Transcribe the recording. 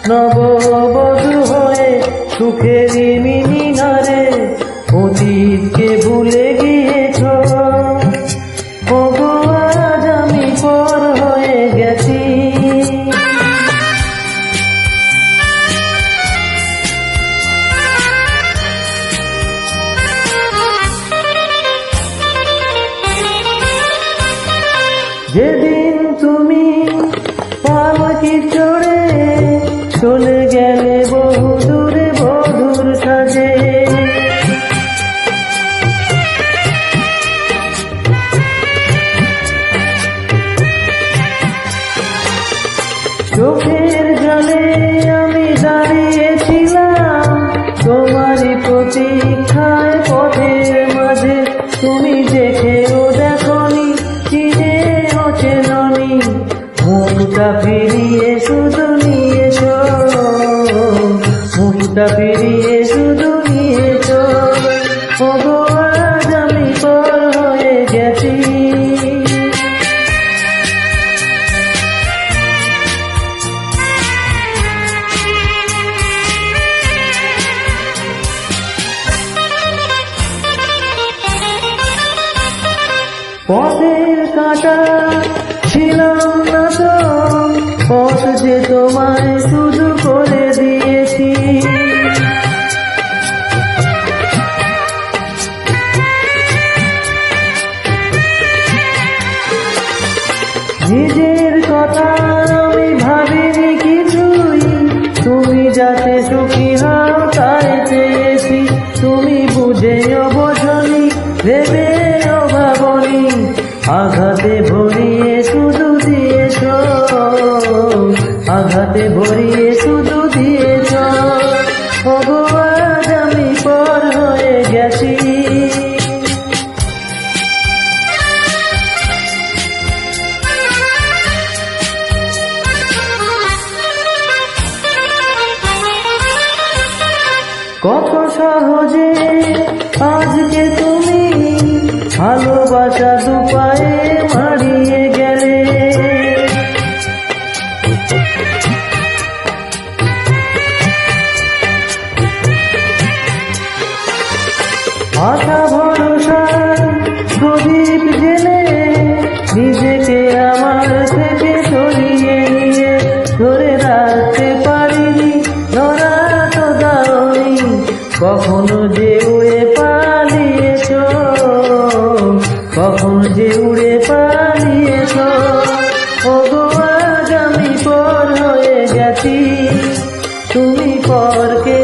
নববধূ হয়ে সুখেরই মিনারে অতীতকে ভুলে গিয়েছ। ওগো আজ আমি পর হয়ে গেছি। যেদিন তুমি পালকি চড়ে চলে গেলে বহু দূরে বধূর সাজে, চোখের জলে আমি দাঁড়িয়েছিলাম তোমারই প্রতীক্ষায় পথের মাঝে। তুমি দেখেও দেখনি, চিনেও চেননি, মুখটা ফিরিয়ে শুধু নিয়েছ, মুখটা ফিরিয়ে শুধু নিয়েছ। ওগো আজ আমি পর হয়ে গেছি। পথের কাঁটা ছিলাম না তো, পথ যে তোমায় শুধু করে দিয়েছি। নিজের কথা আমি ভাবিনি কিছুই, তুমি যাতে সুখী হও তাই চেয়েছি। তুমি বুঝেও বোঝনি, ভেবেও ভাবনি, আঘাতে ভরিয়ে শুধু দিয়েছ, আঘাতে ভরিয়ে শুধু দিয়েছ। ওগো আজ আমি পর হয়ে গেছি। কত সহজে আজকে তুমি ভালোবাসা দুপায়ে মারিয়ে গেলে। আশা ভরসা প্রদীপ জেলে নিজেকে আমার থেকে সরিয়ে নিয়ে ধরে রাখতে পারিনি, ধরা তো দাওনি। কখনো যে উড়ে পালিয়েছ, কখনো যে উড়ে পালিয়েছ। ওগো আজ আমি পর হয়ে গেছি। তুমি পরকে